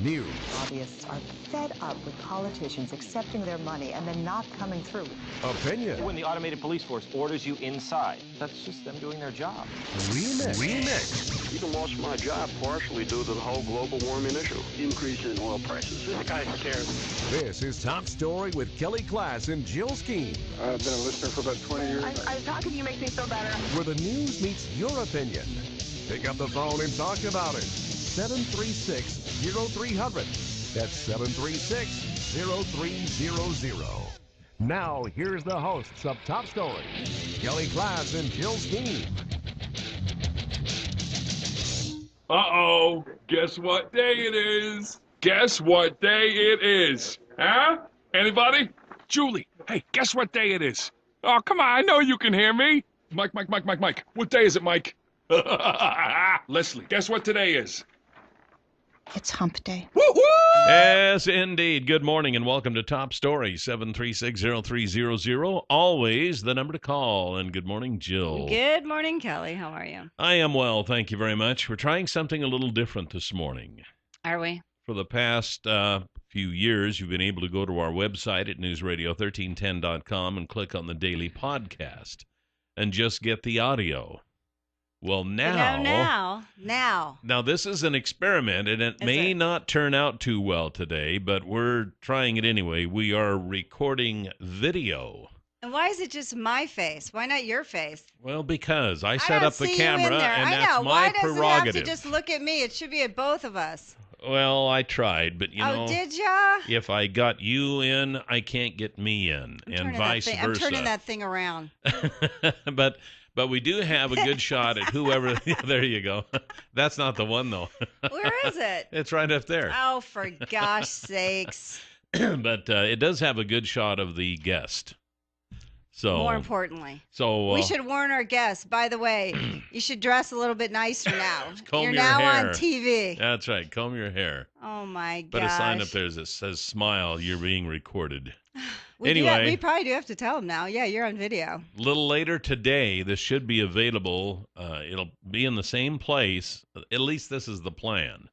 news, Lobbyists are fed up with politicians accepting their money and then not coming through. opinion, When the automated police force orders you inside, that's just them doing their job. remix. Even lost my job partially due to the whole global warming issue. Increase in oil prices. This guy's scared. This is Top Story with Kelly Klass and Jill Skeen, I've been a listener for about 20 years. How can you make me feel better? where the news meets your opinion. Pick up the phone and talk about it. 736-0300. That's 736-0300. Now, here's the hosts of Top Story, Kelly Klass and Jill Skeen. Uh-oh, guess what day it is? Guess what day it is? Huh? Anybody? Julie, hey, guess what day it is? Oh, come on, I know you can hear me. Mike. What day is it, Mike? Leslie, guess what today is? It's hump day. Woo-hoo! Yes, indeed. Good morning and welcome to Top Story, 736-0300. Always the number to call. And good morning, Jill. Good morning, Kelly. How are you? I am well, thank you very much. We're trying something a little different this morning. Are we? For the past few years, you've been able to go to our website at newsradio1310.com and click on the daily podcast and just get the audio. Well, now this is an experiment, and it may not turn out too well today, but we're trying it anyway. We are recording video. And why is it just my face? Why not your face? Well, because I set up the camera, and I that's know. my Why does prerogative. it have to just look at me? It should be at both of us. Well, I tried, but you know, did ya? if I got you in, I can't get me in, and vice versa. I'm turning that thing around. But we do have a good shot at whoever. There you go. That's not the one, though. Where is it? It's right up there. Oh, for gosh sakes. But it does have a good shot of the guest. So more importantly. So we should warn our guests. By the way, you should dress a little bit nicer now. Comb You're your now hair. on TV. That's right. Comb your hair. Oh, my gosh. Put a sign up there that says, "Smile, you're being recorded." We probably do have to tell them now. Yeah, you're on video. A little later today, this should be available. It'll be in the same place. At least this is the plan.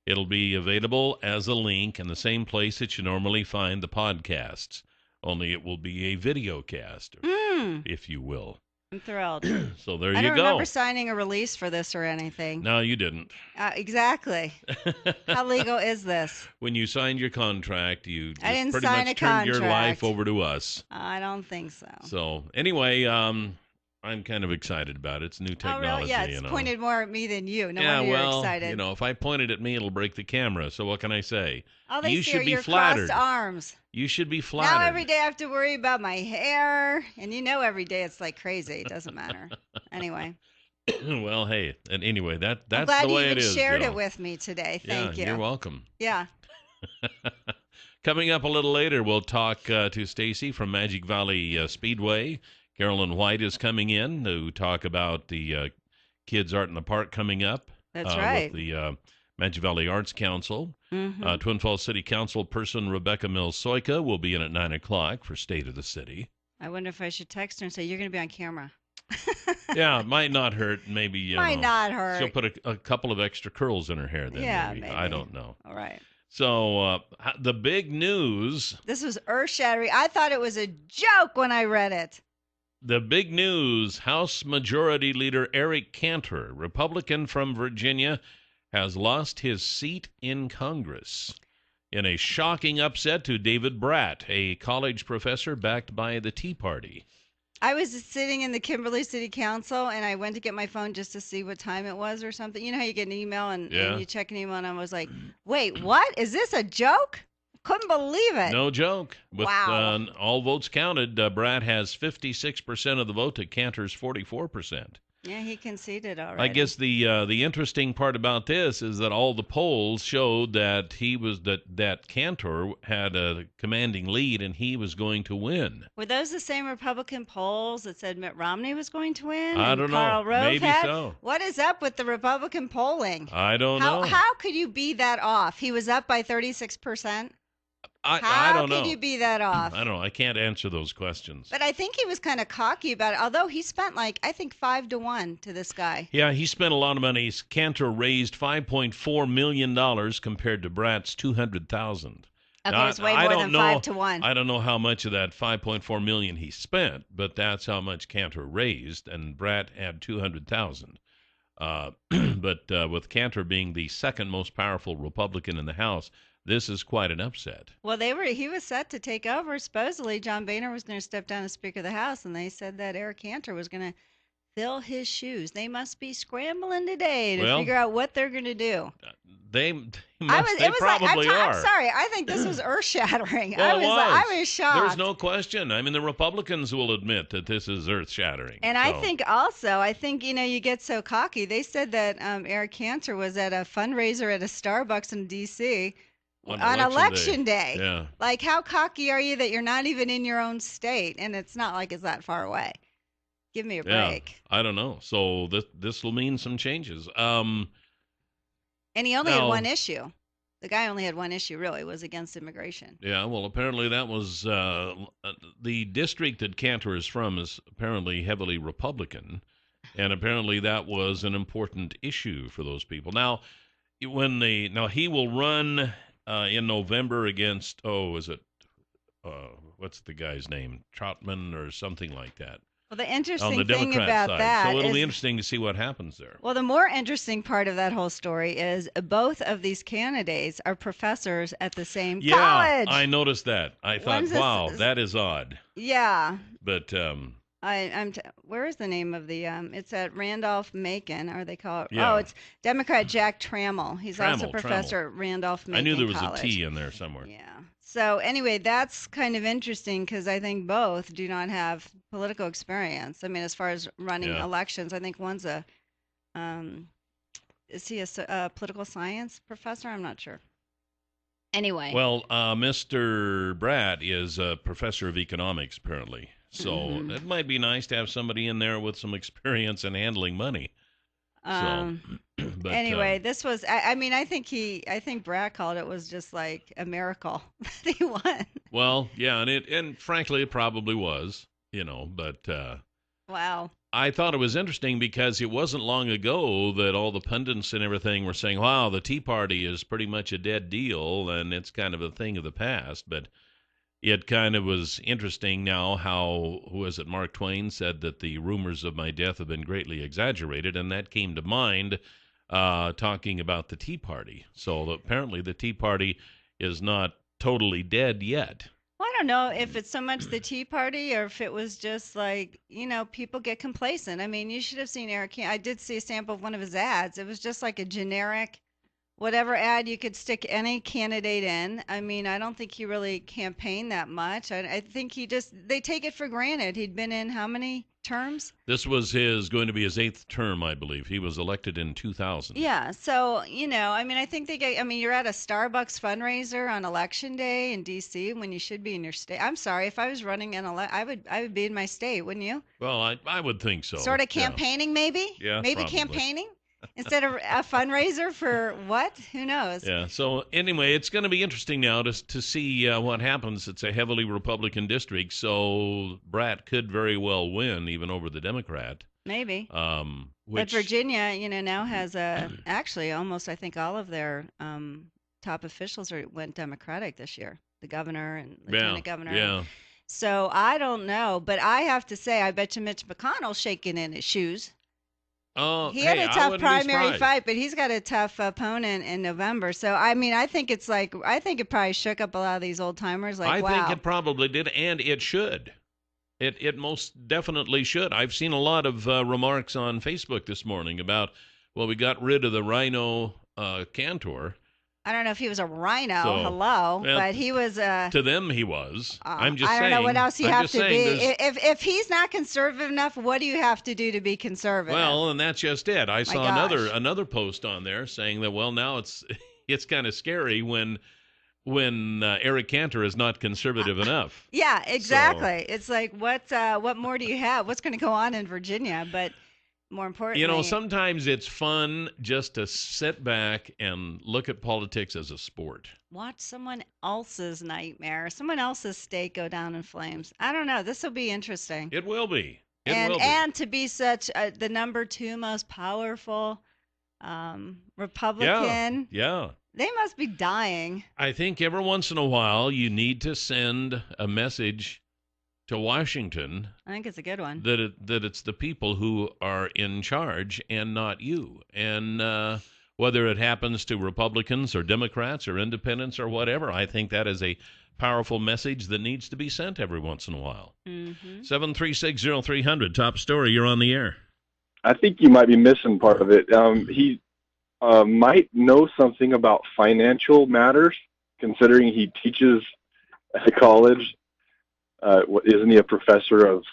It'll be available as a link in the same place that you normally find the podcasts. Only it will be a video cast, if you will. I'm thrilled. So there you go. I don't remember signing a release for this or anything. No, you didn't. Exactly. How legal is this? When you signed your contract, you just I didn't pretty sign much a turned your contract. life over to us. I don't think so. So anyway, I'm kind of excited about it. It's new technology. Oh, really? Yeah, it's pointed more at me than you. No wonder you're excited. You know, if I pointed at me, it'll break the camera. So what can I say? All they you see should are be your flattered. crossed arms. You should be flattered. Now every day I have to worry about my hair, and you know every day it's like crazy. It doesn't matter. Anyway. Well, hey, and anyway, that's the way it is. I'm glad you even shared Joe. it with me today. Thank you. You're welcome. Yeah. Coming up a little later, we'll talk to Stacy from Magic Valley Speedway. Carolyn White is coming in to talk about the Kids Art in the Park coming up. That's right. With the Magic Valley Arts Council. Mm-hmm. Twin Falls City Council person Rebecca Mills-Soika will be in at 9 o'clock for State of the City. I wonder if I should text her and say, you're going to be on camera. Yeah, it might not hurt. Maybe not hurt. She'll put a couple of extra curls in her hair then. Yeah, maybe. I don't know. All right. So the big news. This was earth-shattering. I thought it was a joke when I read it. The big news, House Majority Leader Eric Cantor, Republican from Virginia, has lost his seat in Congress in a shocking upset to David Bratt, a college professor backed by the Tea Party. I was sitting in the Kimberly City Council, and I went to get my phone just to see what time it was or something. You know how you get an email, and you check an email, and I was like, wait, what? Is this a joke? Couldn't believe it. No joke. With wow. All votes counted, Bratt has 56% of the vote to Cantor's 44%. Yeah, he conceded already. I guess the interesting part about this is that all the polls showed that that Cantor had a commanding lead and he was going to win. Were those the same Republican polls that said Mitt Romney was going to win? I don't know. Maybe so. What is up with the Republican polling? I don't know. How could you be that off? He was up by 36%. I don't know. How can you be that off? I don't know. I can't answer those questions. But I think he was kind of cocky about it, although he spent I think 5-1 to this guy. Yeah, he spent a lot of money. Cantor raised $5.4 million compared to Brat's $200,000. Okay, now, it's way more than 5-1. I don't know how much of that $5.4 million he spent, but that's how much Cantor raised, and Brat had $200,000. But with Cantor being the second most powerful Republican in the House, this is quite an upset. Well, he was set to take over. Supposedly, John Boehner was going to step down as Speaker of the House, and they said that Eric Cantor was going to fill his shoes. They must be scrambling today to figure out what they're going to do. They probably are. I'm sorry. I think this was earth-shattering. Well, I was shocked. There's no question. I mean, the Republicans will admit that this is earth-shattering. And I think you get so cocky. They said that Eric Cantor was at a fundraiser at a Starbucks in D.C. on election day. Yeah. Like, how cocky are you that you're not even in your own state? And it's not like it's that far away. Give me a break. I don't know. So this will mean some changes. And he only had one issue. The guy only had one issue, really, was against immigration. Yeah, well, apparently that was the district that Cantor is from is apparently heavily Republican, and apparently that was an important issue for those people. Now, he will run in November against what's the guy's name? Troutman or something like that. Well, the interesting on the thing Democrat about side. that so it'll is, be interesting to see what happens there. Well, the more interesting part of that whole story is both of these candidates are professors at the same college. Yeah, I noticed that. I thought, wow, that is odd. Yeah. But where is the name of the it's at Randolph-Macon, or they call it Yeah. it's Democrat Jack Trammell. He's also a professor at Randolph-Macon I knew there was College. a T in there somewhere. Yeah. So anyway, that's kind of interesting because I think both do not have political experience. I mean, as far as running elections, I think one's is he a political science professor? I'm not sure. Anyway. Well, Mr. Brat is a professor of economics, apparently. So it might be nice to have somebody in there with some experience in handling money. But anyway, this was. I think Brad called it was just like a miracle that he won. Well, yeah, and frankly, it probably was, But wow. I thought it was interesting because it wasn't long ago that all the pundits and everything were saying, "Wow, the Tea Party is pretty much a dead deal, and it's kind of a thing of the past." But it kind of was interesting now how, who was it, Mark Twain said that the rumors of my death have been greatly exaggerated, and that came to mind talking about the Tea Party. So apparently the Tea Party is not totally dead yet. Well, I don't know if it's so much the Tea Party or if it was just like, people get complacent. I mean, you should have seen Eric. I did see a sample of one of his ads. It was just like a generic whatever ad you could stick any candidate in. I mean, I don't think he really campaigned that much. I think they take it for granted. He'd been in how many terms? This was going to be his 8th term, I believe. He was elected in 2000. Yeah. So, I think you're at a Starbucks fundraiser on election day in D.C. when you should be in your state. I'm sorry, if I was running I would be in my state, wouldn't you? Well, I would think so. Sort of campaigning, maybe? Yeah, maybe probably. Campaigning? Instead of a fundraiser for what? Who knows? Yeah. So anyway, it's going to be interesting now to see what happens. It's a heavily Republican district, so Brat could very well win even over the Democrat. Maybe. But Virginia, now has actually almost, I think, all of their top officials went Democratic this year. The governor and lieutenant governor. Yeah. So I don't know, but I have to say, I bet you Mitch McConnell's shaking in his shoes. He had a tough primary fight, but he's got a tough opponent in November. So, I think it probably shook up a lot of these old timers. I think it probably did, and it should. It most definitely should. I've seen a lot of remarks on Facebook this morning about, well, we got rid of the Rhino Cantor. I don't know if he was a rhino, but he was to them he was. I'm just saying. I don't know what else you have to be. If he's not conservative enough, what do you have to do to be conservative? Well, and that's just it. I saw another post on there saying that, well, now it's kind of scary when Eric Cantor is not conservative enough. Yeah, exactly. So, it's like what more do you have? What's going to go on in Virginia? But more importantly, You know, sometimes it's fun just to sit back and look at politics as a sport. watch someone else's nightmare, someone else's state go down in flames. I don't know. This will be interesting. It will be. And to be such the number 2 most powerful Republican. Yeah. They must be dying. I think every once in a while you need to send a message to Washington I think it's a good one. that it's the people who are in charge and not you. And whether it happens to Republicans or Democrats or independents or whatever, I think that is a powerful message that needs to be sent every once in a while. 7360300, top story, you're on the air. I think you might be missing part of it. He might know something about financial matters, considering he teaches at college. Isn't he a professor of,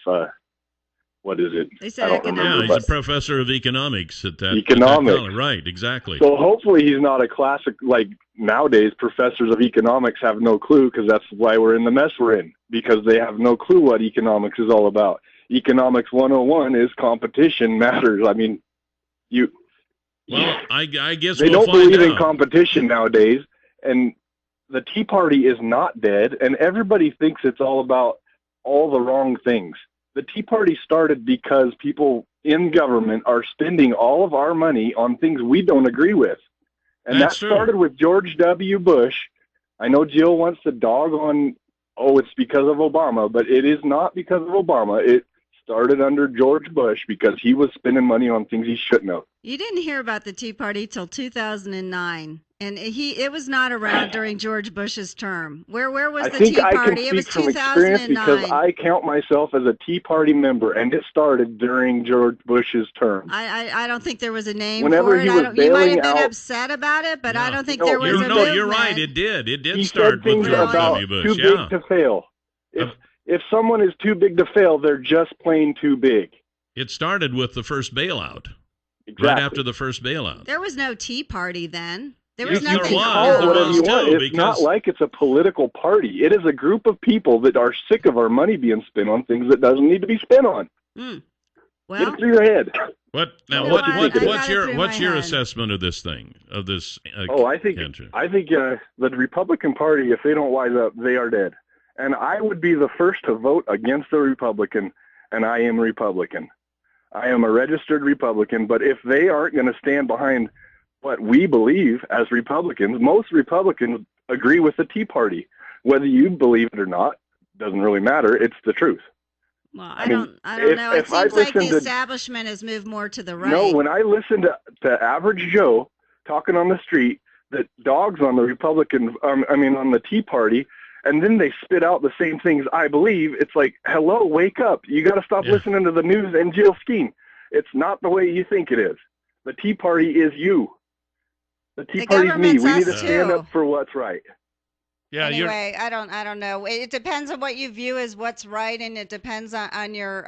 what is it? They said I don't remember, Yeah, he's a professor of economics at that. Economics. At that college. Right, exactly. So hopefully he's not a classic, like nowadays professors of economics have no clue, because that's why we're in the mess we're in, because they have no clue what economics is all about. Economics 101 is competition matters. I mean, I guess they we'll don't find believe in out. competition nowadays, and the Tea Party is not dead, and everybody thinks it's all about all the wrong things. The Tea Party started because people in government are spending all of our money on things we don't agree with. And That's that true. started with George W. Bush. I know Jill wants to dog on, it's because of Obama, but it is not because of Obama. It started under George Bush because he was spending money on things he shouldn't have. You didn't hear about the Tea Party till 2009, and it was not around during George Bush's term. Where was the Tea Party? It was from experience 2009. because I count myself as a Tea Party member, and it started during George Bush's term. I don't think there was a name Whenever for it. he was You might have bailing been out- upset about it, but I don't think No, there was a movement. You're right. It did. It did He start said things with George about W. Bush. too big to fail. If someone is too big to fail, they're just plain too big. It started with the first bailout. Exactly. Right after the first bailout. There was no Tea Party then. There Yes, was there nothing. was. Call it There whatever was you want. too, It's not because- like it's a political party. It is a group of people that are sick of our money being spent on things that doesn't need to be spent on. Get Well, it through your head. What now? You know What what? I what's got it your through what's my your head. assessment of this thing? Of this? I think the Republican Party, if they don't wise up, they are dead. And I would be the first to vote against a Republican, and I am Republican. I am a registered Republican, but if they aren't going to stand behind what we believe as Republicans, most Republicans agree with the Tea Party. Whether you believe it or not, doesn't really matter. It's the truth. well, I I mean, don't know. It if I seems like the listen to- establishment has moved more to the right. No, when I listen to average Joe talking on the street that dogs on the Republican, on the Tea Party, and then they spit out the same things I believe, it's like, hello, wake up. You got to stop listening to the news and Jill Skeen. It's not the way you think it is. The Tea Party is you. The Tea Party's me. government's We need to us stand too. up for what's right. Yeah, anyway, I don't know. It depends on what you view as what's right, and it depends on your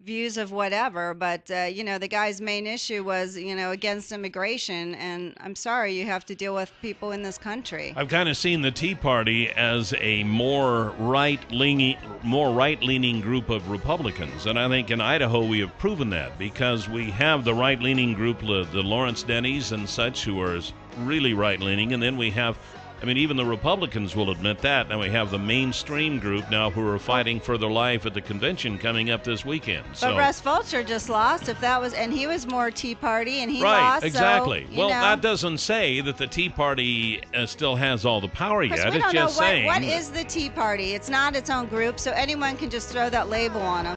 views of whatever. But the guy's main issue was against immigration, and I'm sorry, you have to deal with people in this country. I've kind of seen the Tea Party as a more right-leaning group of Republicans, and I think in Idaho we have proven that because we have the right-leaning group, the Lawrence Denny's and such, who are really right-leaning, and then we have. Even the Republicans will admit that. Now we have the mainstream group now who are fighting for their life at the convention coming up this weekend. But Russ Fulcher just lost. And he was more Tea Party, and he right, lost. exactly. So, Well, that doesn't say that the Tea Party still has all the power yet. We It's don't just know saying. what is the Tea Party. It's not its own group, so anyone can just throw that label on them.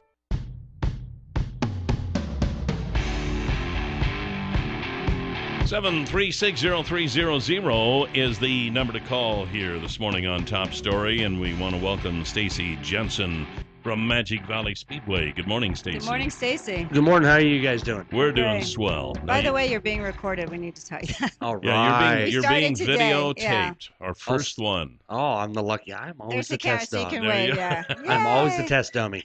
7360300 is the number to call here this morning on Top Story, and we want to welcome Stacy Jensen from Magic Valley Speedway. Good morning, Stacy. Good morning, Stacy. Good morning. How are you guys doing? We're doing swell. By the way, you're being recorded. We need to tell you that. All right. Yeah, you're being We started today, videotaped. yeah. Our first one. Oh, I'm the lucky. I'm always There's the the camera, test so you dummy. can There wave. you go. Yeah. I'm always the Yay. test dummy.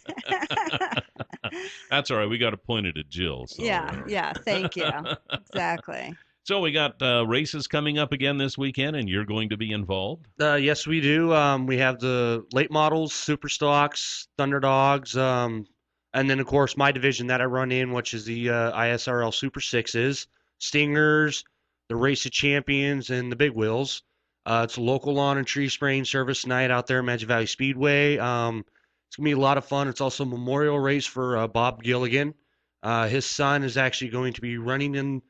That's all right. We got to point it at Jill. So. Yeah. Thank you. Exactly. So we got races coming up again this weekend, and you're going to be involved? Yes, we do. We have the late models, super stocks, Thunder Dogs. And then, of course, my division that I run in, which is the ISRL Super Sixes, Stingers, the Race of Champions, and the Big Wheels. It's a local lawn and tree spraying service night out there at Magic Valley Speedway. It's going to be a lot of fun. It's also a memorial race for Bob Gilligan. His son is actually going to be running in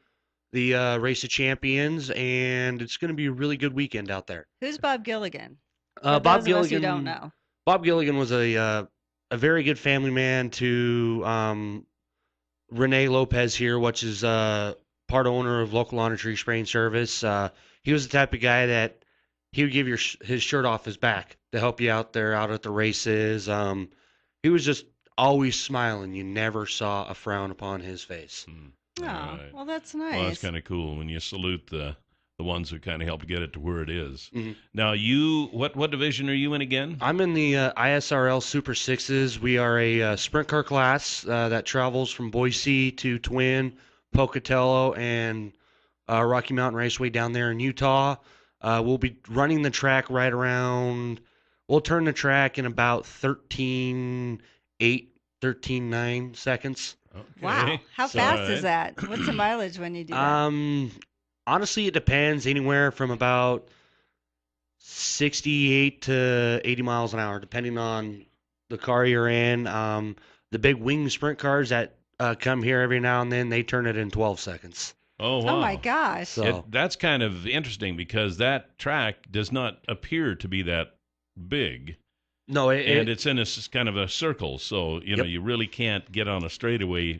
the Race of Champions, and it's going to be a really good weekend out there. Who's Bob Gilligan? Bob those Gilligan. Of us who don't know. Bob Gilligan was a very good family man to Renee Lopez here, which is part owner of local lawn and tree spraying service. He was the type of guy that he would give his shirt off his back to help you out there out at the races. He was just always smiling. You never saw a frown upon his face. Oh, Right. well, that's nice. Well, that's kind of cool when you salute the ones who kind of help get it to where it is. Mm-hmm. Now, what division are you in again? I'm in the ISRL Super Sixes. We are a sprint car class that travels from Boise to Twin, Pocatello, and Rocky Mountain Raceway down there in Utah. We'll be running the track right around. We'll turn the track in about 13.8, 13.9 seconds. Okay. Wow. How fast is that? What's the mileage when you do that? Honestly, it depends. Anywhere from about 68 to 80 miles an hour, depending on the car you're in. The big wing sprint cars that come here every now and then, they turn it in 12 seconds. Oh, wow. Oh, my gosh. So That's kind of interesting because that track does not appear to be that big. no, And it's in a kind of a circle, so you know Yep. you really can't get on a straightaway,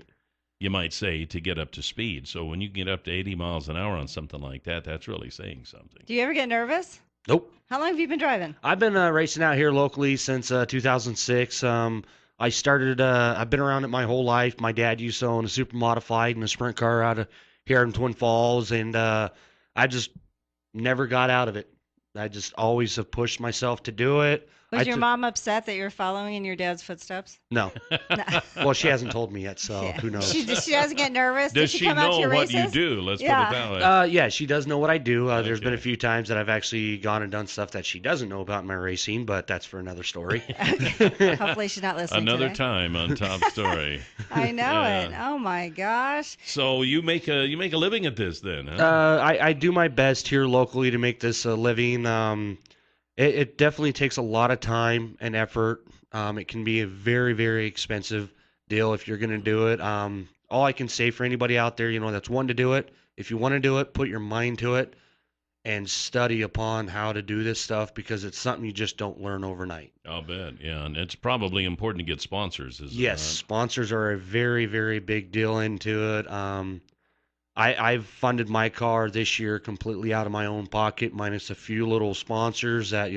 you might say, to get up to speed. So when you get up to 80 miles an hour on something like that, that's really saying something. Do you ever get nervous? nope. How long have you been driving? I've been racing out here locally since 2006. I started. I've been around it my whole life. My dad used to own a super modified and a sprint car out of here in Twin Falls, and I just never got out of it. I just always have pushed myself to do it. Was your mom upset that you're following in your dad's footsteps? No. Well, she hasn't told me yet, so Yeah. who knows? She doesn't get nervous? Does she she come out to know your what you races? do? Let's Yeah. put it that way. Yeah, she does know what I do. There's been a Okay. few times that I've actually gone and done stuff that she doesn't know about in my racing, but that's for another story. Hopefully she's not listening Another today. time on Top Story. I know Yeah. it. Oh, my gosh. So you make a living at this then, huh? I do my best here locally to make this a living. It definitely takes a lot of time and effort. It can be a very, very expensive deal if you're going to do it. All I can say for anybody out there, that's one to do it. If you want to do it, put your mind to it and study upon how to do this stuff because it's something you just don't learn overnight. I'll bet, yeah. And it's probably important to get sponsors, is it Yes, not? sponsors are a very, very big deal into it. I've funded my car this year completely out of my own pocket, minus a few little sponsors that,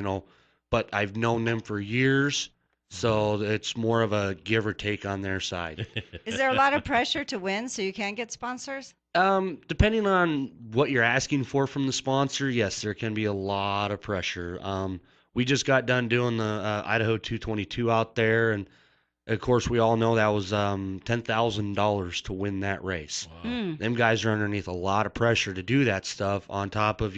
but I've known them for years, so it's more of a give or take on their side. Is there a lot of pressure to win so you can't get sponsors? Depending on what you're asking for from the sponsor, yes, there can be a lot of pressure. We just got done doing the Idaho 222 out there, and of course, we all know that was $10,000 to win that race. Wow. Them guys are underneath a lot of pressure to do that stuff. On top of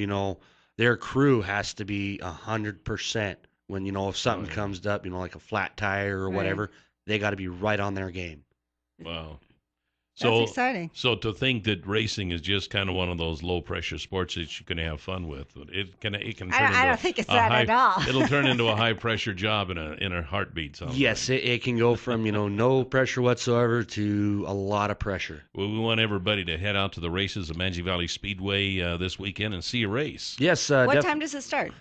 their crew has to be 100% when if something comes up, like a flat tire or Right. whatever, they got to be right on their game. Wow. That's exciting. So to think that racing is just kind of one of those low pressure sports that you can have fun with, it can turn into I don't think it's that at all. It'll turn into a high pressure job in a heartbeat. Sounds Yes, it can go from no pressure whatsoever to a lot of pressure. Well, we want everybody to head out to the races of Magic Valley Speedway this weekend and see a race. Yes. What time does it start?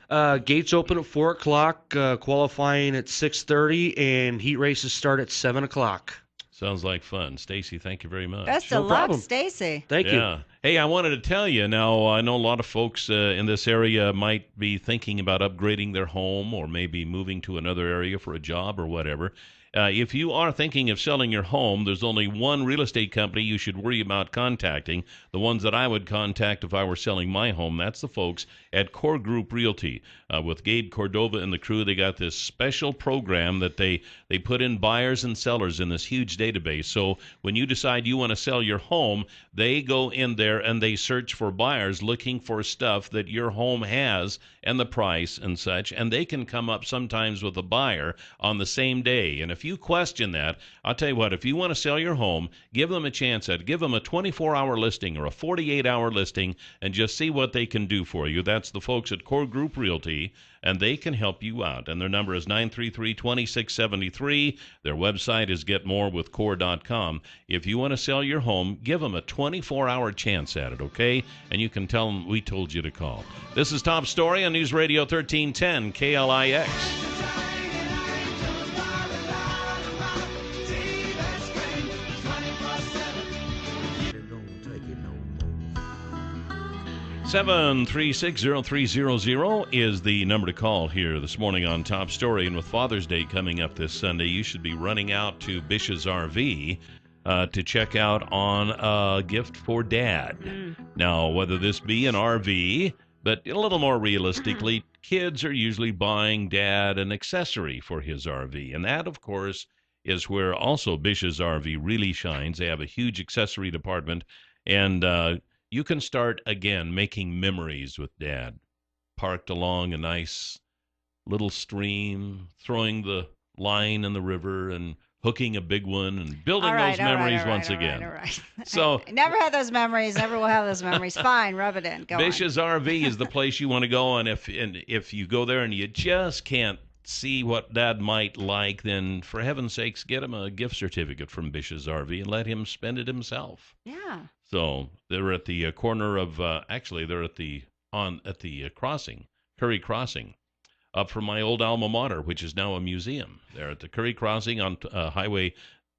Gates open at 4 o'clock, qualifying at 6:30, and heat races start at 7 o'clock. Sounds like fun. Stacy, thank you very much. Best No of luck, problem. Stacy. Thank you. Yeah. Hey, I wanted to tell you now, I know a lot of folks in this area might be thinking about upgrading their home or maybe moving to another area for a job or whatever. If you are thinking of selling your home, there's only one real estate company you should worry about contacting. The ones that I would contact if I were selling my home, that's the folks at Core Group Realty. With Gabe Cordova and the crew, they got this special program that they put in buyers and sellers in this huge database. So when you decide you want to sell your home, they go in there and they search for buyers looking for stuff that your home has and the price and such, and they can come up sometimes with a buyer on the same day. And if if you question that, I'll tell you what, if you want to sell your home, give them a chance at it. Give them a 24-hour listing or a 48-hour listing and just see what they can do for you. That's the folks at Core Group Realty, and they can help you out. And their number is 933-2673. Their website is getmorewithcore.com. If you want to sell your home, give them a 24-hour chance at it, okay? And you can tell them we told you to call. This is Top Story on News Radio 1310 KLIX. Seven 360-300 is the number to call here this morning on Top Story. And with Father's Day coming up this Sunday, you should be running out to Bish's RV to check out on a gift for Dad. Now, whether this be an RV, but a little more realistically, kids are usually buying Dad an accessory for his RV. And that, of course, is where also Bish's RV really shines. They have a huge accessory department, and you can start, again, making memories with Dad. Parked along a nice little stream, throwing the line in the river and hooking a big one and building those memories once again. All right. So I never had those memories, never will have those memories. Fine, rub it in. Go on. Bish's RV is the place you want to go, and if you go there and you just can't see what Dad might like, then for heaven's sakes, get him a gift certificate from Bish's RV and let him spend it himself. Yeah. So they're at the corner of actually they're at the crossing, Curry Crossing, up from my old alma mater, which is now a museum. They're at the Curry Crossing on Highway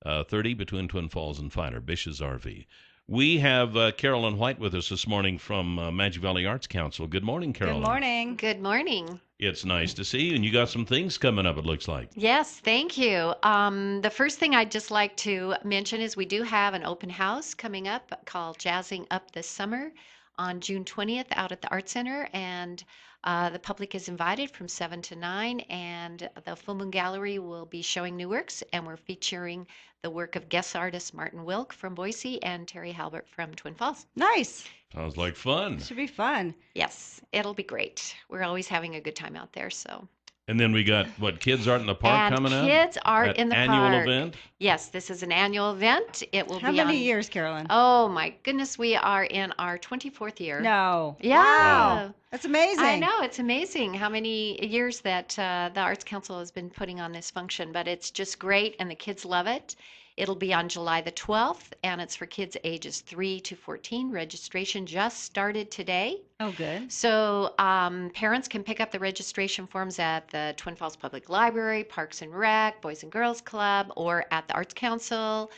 30 between Twin Falls and Filer, Bish's RV. We have Carolyn White with us this morning from Magic Valley Arts Council. Good morning, Carolyn. Good morning. Good morning. It's nice to see you, and you got some things coming up, it looks like. Yes, thank you. The first thing I'd just like to mention is we do have an open house coming up called Jazzing Up This Summer on June 20th out at the Art Center, and the public is invited from 7 to 9, and the Full Moon Gallery will be showing new works, and we're featuring the work of guest artist Martin Wilk from Boise and Terry Halbert from Twin Falls. Nice. Sounds like fun. Should be fun. Yes, it'll be great. We're always having a good time out there, so. And then we got, Kids Art in the Park coming up? Kids Art in the Park. Annual event? Yes, this is an annual event. It will How be many years, Carolyn? Oh, my goodness. We are in our 24th year. No. Yeah. Wow. That's amazing. I know. It's amazing how many years that the Arts Council has been putting on this function, but it's just great, and the kids love it. It'll be on July the 12th, and it's for kids ages 3 to 14. Registration just started today. Oh, good. So parents can pick up the registration forms at the Twin Falls Public Library, Parks and Rec, Boys and Girls Club, or at the Arts Council.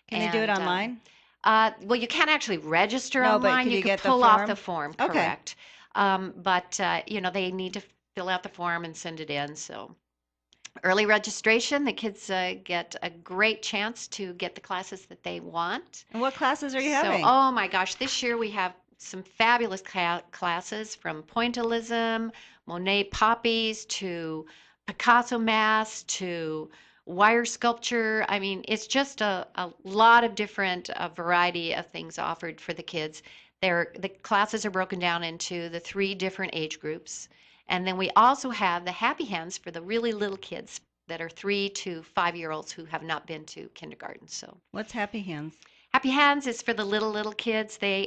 Can they do it online? Well, you can't actually register No, but online. could You you can get the pull off form? the form, Okay. correct. But they need to fill out the form and send it in. So early registration, the kids get a great chance to get the classes that they want. And what classes are you having? So, oh my gosh, this year we have some fabulous classes from pointillism, Monet poppies, to Picasso masks, to wire sculpture. I mean, it's just a lot of different variety of things offered for the kids. The classes are broken down into the 3 different age groups. And then we also have the Happy Hands for the really little kids that are 3 to 5-year-olds who have not been to kindergarten. So what's Happy Hands? Happy Hands is for the little kids. They're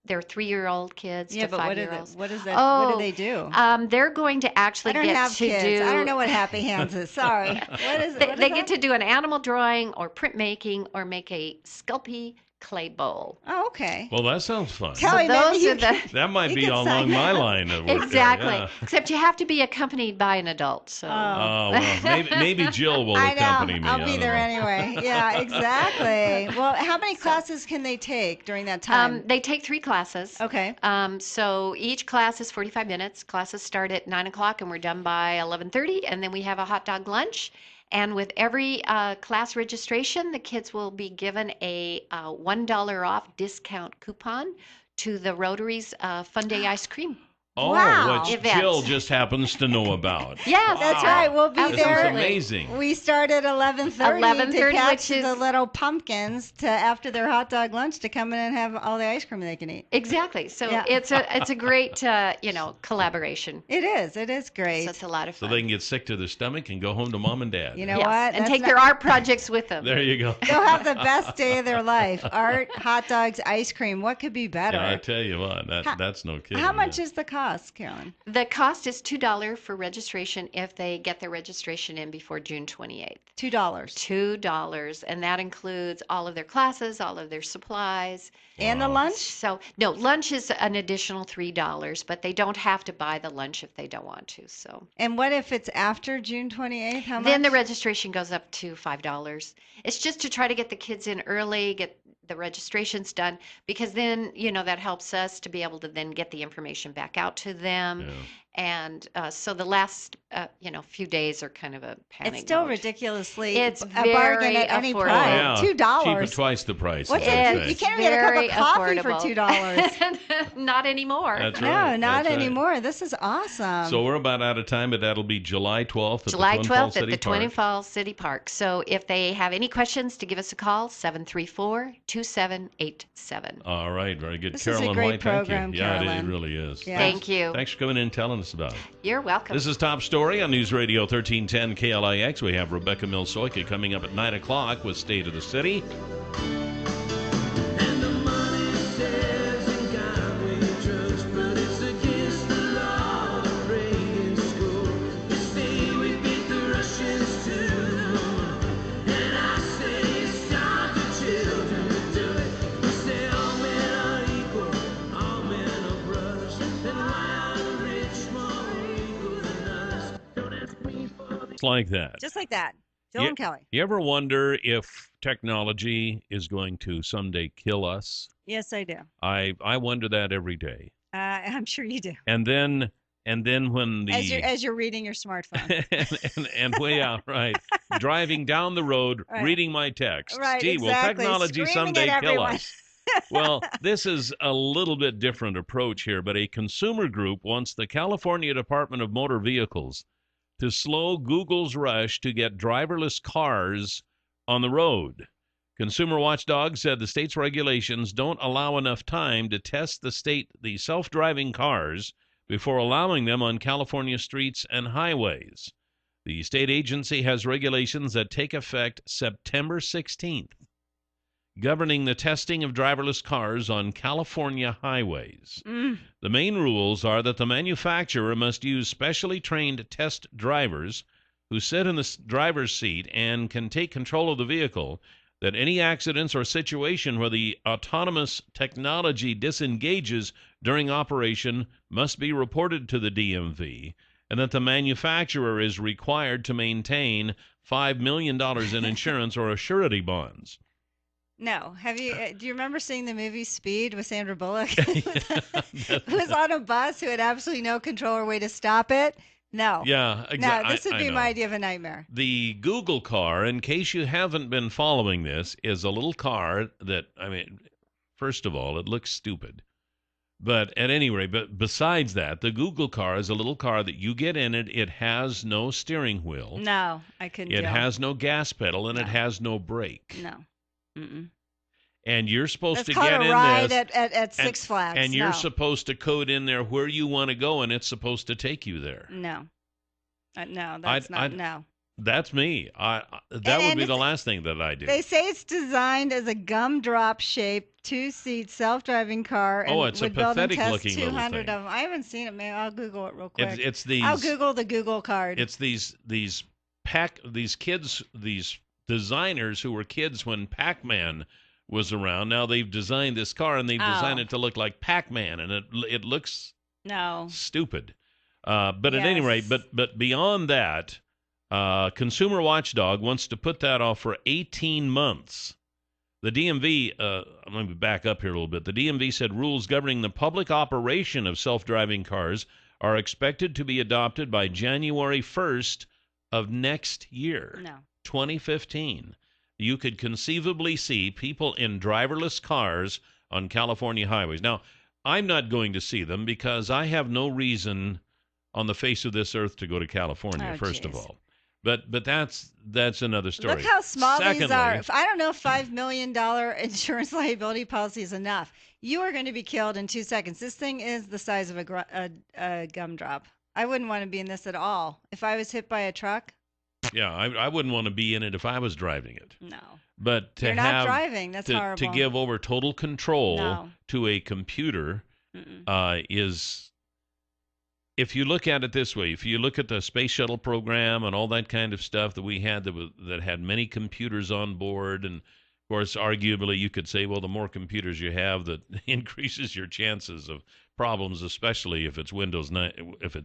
3-year-old kids to 5-year-olds. What is that? What do they do? They're going to actually I don't have kids. do. I don't know what Happy Hands is. Sorry. What is it? They get to do an animal drawing or printmaking or make a Sculpey clay bowl. Oh, okay. Well, that sounds fun. Kelly, that might be along my line of work. Exactly. There, yeah. Except you have to be accompanied by an adult. So. Oh, well, maybe Jill will accompany me. I'll be there anyway. Yeah, exactly. Well, how many classes can they take during that time? They take 3 classes. Okay. So each class is 45 minutes. Classes start at 9 o'clock and we're done by 11:30, and then we have a hot dog lunch. And with every class registration, the kids will be given a $1 off discount coupon to the Rotary's Fun Day ice cream. Oh, Wow. which Events. Jill just happens to know about. Yes. That's right. We'll be This there. is amazing. We start at 11:30 11:30, to catch which is the little pumpkins to after their hot dog lunch to come in and have all the ice cream they can eat. Exactly. So Yeah. it's a great collaboration. It is. It is great. So it's a lot of So fun. they can get sick to their stomach and go home to mom and dad. You know Yes, what? and That's take not- their art projects with them. There you go. They'll have the best day of their life. Art, hot dogs, ice cream. What could be better? Yeah, I tell you what, that's no kidding. How much is the cost, Carolyn? The cost is $2 for registration if they get their registration in before June 28th. $2. $2, and that includes all of their classes, all of their supplies. And the lunch? So, no, lunch is an additional $3, but they don't have to buy the lunch if they don't want to. So, And what if it's after June 28th? How much? then the registration goes up to $5. It's just to try to get the kids in early, get the registrations done, because then, that helps us to be able to then get the information back out to them. Yeah. And so the last, few days are kind of a panic It's still mode. ridiculously It's a bargain very at any affordable. price. Yeah, $2. cheap at twice the price. What's as they it? say. You can't even get a cup Very of coffee affordable. for $2. Not anymore. That's No, right. not That's right. anymore. This is awesome. So we're about out of time, but that'll be July 12th at July the Twin Falls 12th at City the Twin Park. Falls City Park. So if they have any questions, to give us a call, 734-2787. All right, very good. This is a Carolyn great White, thank program, you. Yeah, it Carolyn. really is. Yeah. Thank you. Thanks for coming in and telling us about it. You're welcome. This is Top Story on News Radio 1310 KLIX. We have Rebecca Milsoika coming up at 9 o'clock with State of the City. It's like that. Just like that. Jill and Kelly. You ever wonder if technology is going to someday kill us? Yes, I do. I wonder that every day. I'm sure you do. And then when the As you're reading your smartphone. and way out, right, driving down the road, Right. reading my text. Right, Gee, will exactly. technology Screaming someday at kill everyone. us? Well, this is a little bit different approach here, but a consumer group wants the California Department of Motor Vehicles to slow Google's rush to get driverless cars on the road. Consumer Watchdog said the state's regulations don't allow enough time to test the self-driving cars before allowing them on California streets and highways. The state agency has regulations that take effect September 16th, governing the testing of driverless cars on California highways. The main rules are that the manufacturer must use specially trained test drivers who sit in the driver's seat and can take control of the vehicle, that any accidents or situation where the autonomous technology disengages during operation must be reported to the DMV, and that the manufacturer is required to maintain $5 million in insurance or surety bonds. No. Have you? Do you remember seeing the movie Speed with Sandra Bullock? Who was on a bus who had absolutely no control or way to stop it? No. Yeah, exactly. No, this would be my idea of a nightmare. The Google car, in case you haven't been following this, is a little car that, first of all, it looks stupid. But at any rate, but besides that, the Google car is a little car that you get in it. It has no steering wheel. No, I couldn't. It has no gas pedal, and it has no brake. No. Mm-mm. And you're supposed That's to called get a in ride this at Six Flags. and you're No. supposed to code in there where you want to go, and it's supposed to take you there. No. No, that's not. No. That's me. That would be the last thing that I do. They say it's designed as a gumdrop shaped 2-seat self-driving car. And it's a would build and pathetic test looking little 200 thing. of them. I haven't seen it. Maybe I'll Google it real quick. It's these. I'll Google the Google card. It's these kids, these designers who were kids when Pac-Man was around. Now they've designed this car and they've designed it to look like Pac-Man, and it looks stupid. But at any rate, but beyond that, Consumer Watchdog wants to put that off for 18 months. The DMV, let me back up here a little bit. The DMV said rules governing the public operation of self-driving cars are expected to be adopted by January 1st of next year, 2015. You could conceivably see people in driverless cars on California highways. Now, I'm not going to see them because I have no reason on the face of this earth to go to California, first of all. But that's another story. Look how small these are. I don't know if $5 million insurance liability policy is enough. You are going to be killed in 2 seconds. This thing is the size of a gumdrop. I wouldn't want to be in this at all. If I was hit by a truck. Yeah, I wouldn't want to be in it if I was driving it. No. But to You're not driving. That's horrible. To give over total control to a computer is, if you look at it this way, if you look at the space shuttle program and all that kind of stuff that we had that had many computers on board, and of course, arguably, you could say, well, the more computers you have, that increases your chances of problems, especially if it's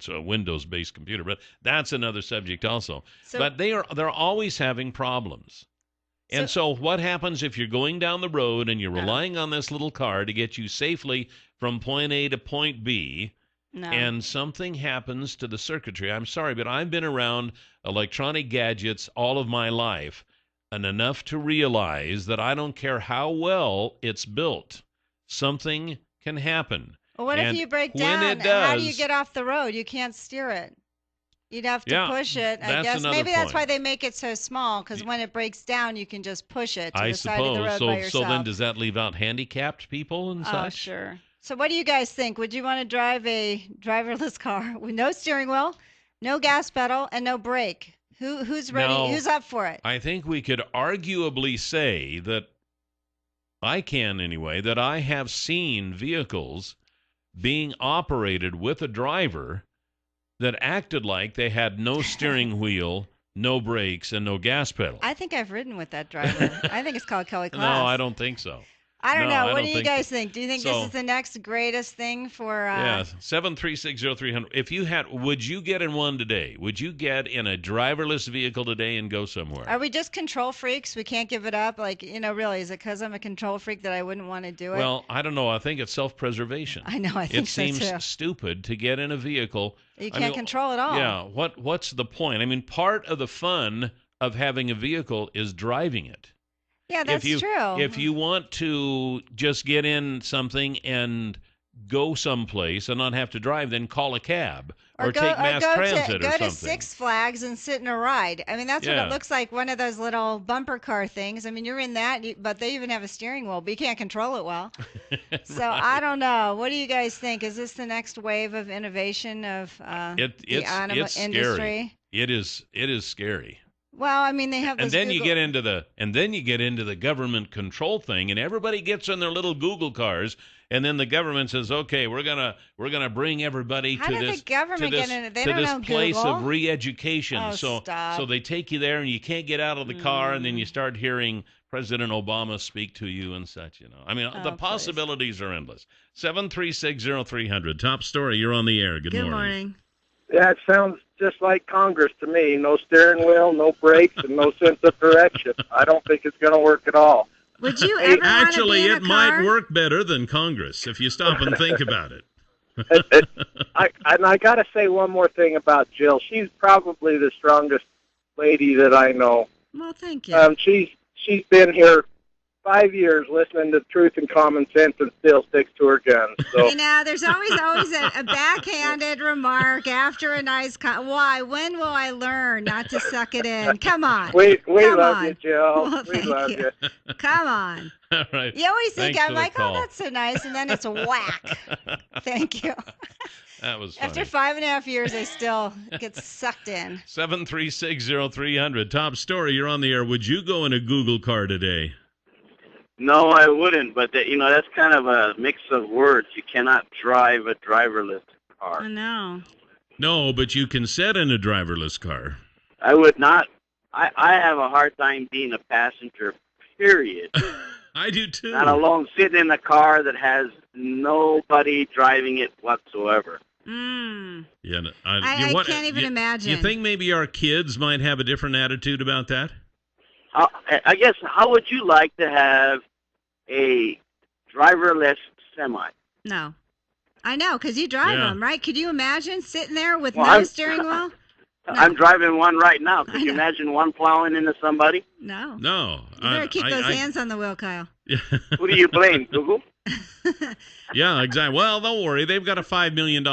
a Windows-based computer. But that's another subject also. But they're always having problems. And so what happens if you're going down the road and you're relying on this little car to get you safely from point A to point B, and something happens to the circuitry? I'm sorry, but I've been around electronic gadgets all of my life, and enough to realize that I don't care how well it's built, something can happen. Well, what if you break down? How do you get off the road? You can't steer it. You'd have to push it, I guess. Maybe that's why they make it so small, because when it breaks down, you can just push it to the side of the road by yourself. So then does that leave out handicapped people and such? Oh, sure. So what do you guys think? Would you want to drive a driverless car with no steering wheel, no gas pedal, and no brake? Who's ready? Now, who's up for it? I think we could arguably say that, I can anyway, that I have seen vehicles being operated with a driver that acted like they had no steering wheel, no brakes, and no gas pedal. I think I've ridden with that driver. I think it's called Kelly Class. No, I don't think so. I don't know. What do you guys think? Do you think this is the next greatest thing for... Yeah, 7360300. Would you get in one today? Would you get in a driverless vehicle today and go somewhere? Are we just control freaks? We can't give it up? Like, really, is it because I'm a control freak that I wouldn't want to do it? Well, I don't know. I think it's self-preservation. I know. I think so, too. It seems stupid to get in a vehicle. You can't control it all. Yeah. What's the point? I mean, part of the fun of having a vehicle is driving it. Yeah, that's true. If you want to just get in something and go someplace and not have to drive, then call a cab or take mass transit or something. Go to Six Flags and sit in a ride. I mean, that's what it looks like, one of those little bumper car things. I mean, you're in that, but they even have a steering wheel, but you can't control it well. So I don't know. What do you guys think? Is this the next wave of innovation of the auto industry? It is scary. Well, I mean, they have this. And then you get into the government control thing, and everybody gets in their little Google cars, and then the government says, "Okay, we're gonna bring everybody to this place of re-education." So they take you there, and you can't get out of the car, and then you start hearing President Obama speak to you and such. I mean, the possibilities are endless. 7360300. Top story. You're on the air. Good morning. Yeah, it sounds just like Congress to me. No steering wheel, no brakes, and no sense of direction. I don't think it's going to work at all. Would you ever Actually, it might work better than Congress if you stop and think about it. I got to say one more thing about Jill. She's probably the strongest lady that I know. Well, thank you. She's been here 5 years listening to Truth and Common Sense and still sticks to her guns. So. There's always a backhanded remark after a nice why? When will I learn not to suck it in? Come on. We love you, Jill. Well, we love you. Come on. All right. You always think Thanks I'm like, oh, that's so nice, and then it's a whack. Thank you. That was funny. After 5.5 years, I still get sucked in. 7360300. Top story. You're on the air. Would you go in a Google car today? No, I wouldn't, but that's kind of a mix of words. You cannot drive a driverless car. I know. No, but you can sit in a driverless car. I would not. I have a hard time being a passenger, period. I do too. Not alone sitting in a car that has nobody driving it whatsoever. Yeah, I can't even imagine. You think maybe our kids might have a different attitude about that? I guess, how would you like to have a driverless semi? No. I know, because you drive them, right? Could you imagine sitting there with no steering wheel? No. I'm driving one right now. Could you imagine one plowing into somebody? No. No. You better keep those hands on the wheel, Kyle. Who do you blame, Google? Yeah, exactly. Well, don't worry. They've got a $5 million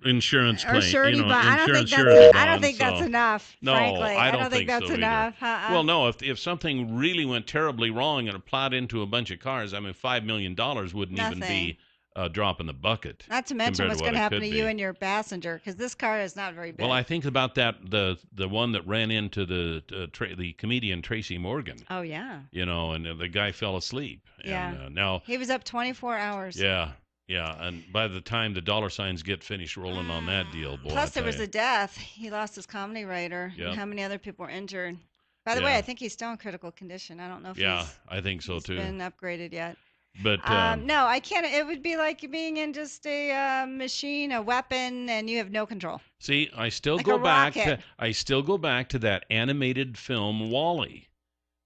insurance claim. Or surety bond. I don't think that's enough. No, frankly. I don't think that's so enough. Well, no. If something really went terribly wrong and it plowed into a bunch of cars, I mean, $5 million wouldn't even be a drop in the bucket. Not to mention what's going to happen to be. you and your passenger, because this car is not very big. Well, I think about that the one that ran into the comedian Tracy Morgan. Oh yeah. You know, and the guy fell asleep. Yeah. And, now he was up 24 hours. Yeah. Yeah, and by the time the dollar signs get finished rolling on that deal, boy. Plus, there was a death. He lost his comedy writer. Yep. And how many other people were injured? By the way, I think he's still in critical condition. I don't know if I think so too. Been upgraded yet. But no, I can't. It would be like being in just a machine, a weapon, and you have no control. See, I still like go back to that animated film WALL-E,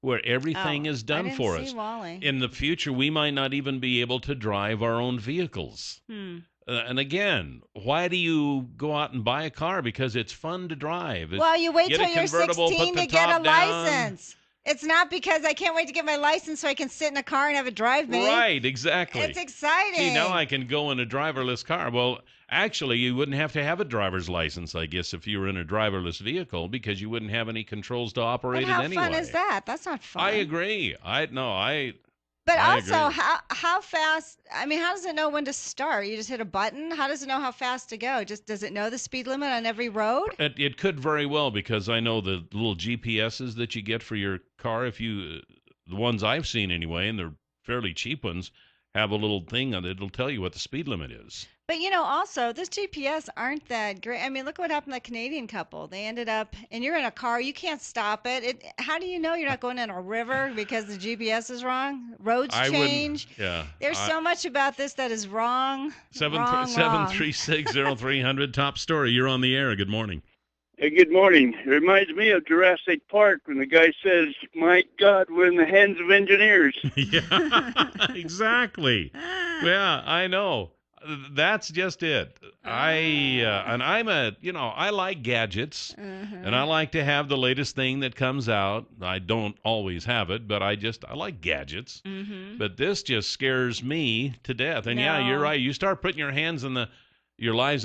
where everything is done for us. WALL-E. In the future, we might not even be able to drive our own vehicles. And again, why do you go out and buy a car? Because it's fun to drive. Well, you wait till you're 16 to get a license. It's not because I can't wait to get my license so I can sit in a car and have it drive me. Right, exactly. It's exciting. See, now I can go in a driverless car. Well, actually, you wouldn't have to have a driver's license, I guess, if you were in a driverless vehicle, because you wouldn't have any controls to operate it anyway. How fun is that? That's not fun. I agree. But I also, agree. how fast? I mean, how does it know when to start? You just hit a button. How does it know how fast to go? Does it know the speed limit on every road? It could very well, because I know the little GPSs that you get for your car. The ones I've seen anyway, and they're fairly cheap ones, have a little thing on it. It'll tell you what the speed limit is. But also, this GPS aren't that great. I mean, look what happened to that Canadian couple. They ended up, and you're in a car, you can't stop it. How do you know you're not going in a river because the GPS is wrong? Roads change. Yeah. There's so much about this that is wrong. 736-0300, top story. You're on the air. Good morning. Hey, good morning. It reminds me of Jurassic Park when the guy says, "My God, we're in the hands of engineers." Yeah, exactly. Yeah, I know. That's just it. I like gadgets, and I like to have the latest thing that comes out. I don't always have it, but I like gadgets. But this just scares me to death. And yeah, you're right. You start putting your lives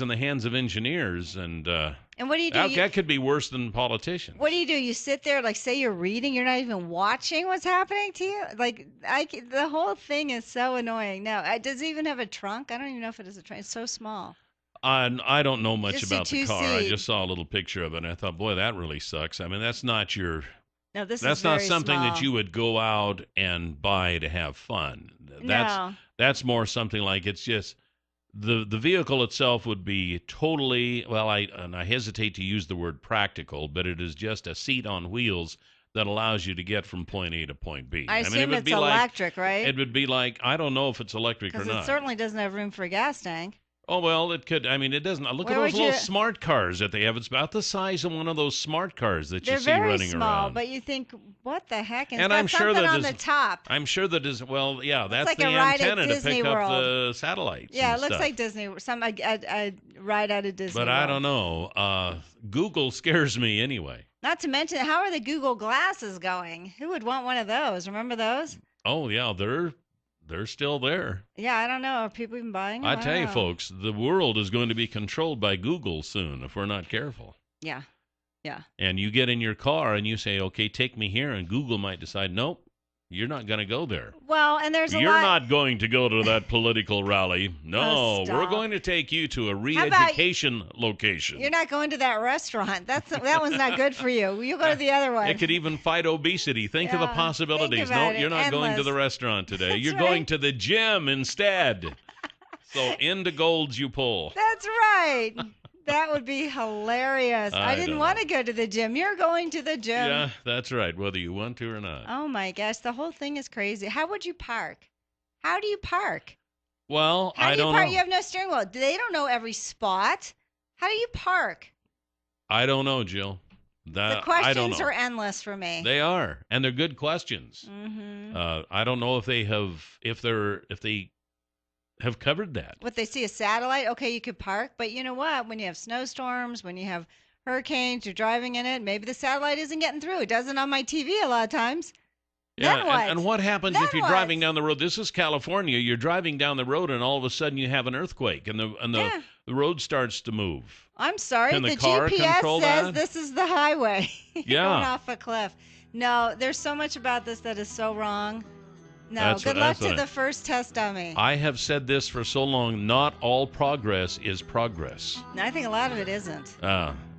in the hands of engineers, and what do you do? That could be worse than politicians. What do? You sit there, like, say you're reading, you're not even watching what's happening to you? Like, the whole thing is so annoying. No, does it even have a trunk? I don't even know if it is a trunk. It's so small. I don't know much Just about the car. I seat. just saw a little picture of it, and I thought, boy, that really sucks. I mean, that's not your... No, that's is not very something small. that you would go out and buy to have fun. That's more something like, it's just... The vehicle itself would be totally, well, I hesitate to use the word practical, but it is just a seat on wheels that allows you to get from point A to point B. I assume it's electric, right? It would be like, I don't know if it's electric or Because not. it certainly doesn't have room for a gas tank. Oh, well, it could. I mean, it doesn't. Look at those little smart cars that they have. It's about the size of one of those smart cars that you see running around. They're very small, but you think, what the heck? And I'm sure that on the top. I'm sure that is, well, yeah, that's like the a ride at antenna to Disney pick up World. the satellites. Yeah, and it looks stuff. like Disney, a ride out of Disney But World. I don't know. Google scares me anyway. Not to mention, how are the Google glasses going? Who would want one of those? Remember those? Oh, yeah, they're still there. Yeah, I don't know. Are people even buying them? I tell you, folks, the world is going to be controlled by Google soon if we're not careful. Yeah. Yeah. And you get in your car and you say, okay, take me here, and Google might decide, nope, you're not going to go there. Well, and there's a You're lot... not going to go to that political rally. No, we're going to take you to a re-education location. You're not going to that restaurant. That one's not good for you. You go to the other one. It could even fight obesity. Think of the possibilities. No, you're not going to the restaurant today. You're going to the gym instead. So into golds you pull. That's right. That would be hilarious. I didn't want to go to the gym. You're going to the gym. Yeah, that's right, whether you want to or not. Oh, my gosh. The whole thing is crazy. How would you park? How do you park? Well, I don't know. You have no steering wheel. They don't know every spot. How do you park? I don't know, Jill. The questions are endless for me. They are, and they're good questions. Mm-hmm. I don't know if they have covered that. What, they see a satellite? Okay, you could park, but you know what? When you have snowstorms, when you have hurricanes, you're driving in it, maybe the satellite isn't getting through. It doesn't on my TV a lot of times. Yeah, Then what? And what happens Then if you're what? driving down the road? This is California. You're driving down the road, and all of a sudden you have an earthquake, and the road starts to move. I'm sorry. Can the The car GPS control says that? this is the highway. You're Yeah. going off a cliff. No, there's so much about this that is so wrong. No, That's good what- luck that's to what I- the first test dummy. I have said this for so long. Not all progress is progress. I think a lot of it isn't.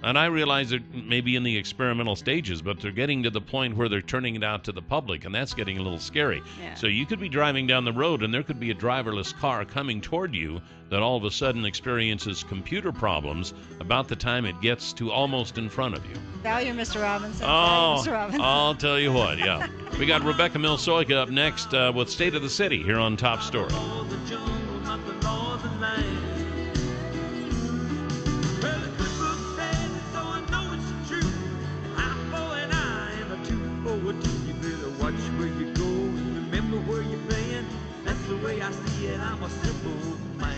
And I realize they're maybe in the experimental stages, but they're getting to the point where they're turning it out to the public, and that's getting a little scary. Yeah. So you could be driving down the road, and there could be a driverless car coming toward you that all of a sudden experiences computer problems about the time it gets to almost in front of you. Value, Mr. Robinson. Oh, Value, Mr. Robinson. I'll tell you what, yeah. We got Rebecca Milsoika up next with State of the City here on Top Story. That's the way I see it, I'm a simple man.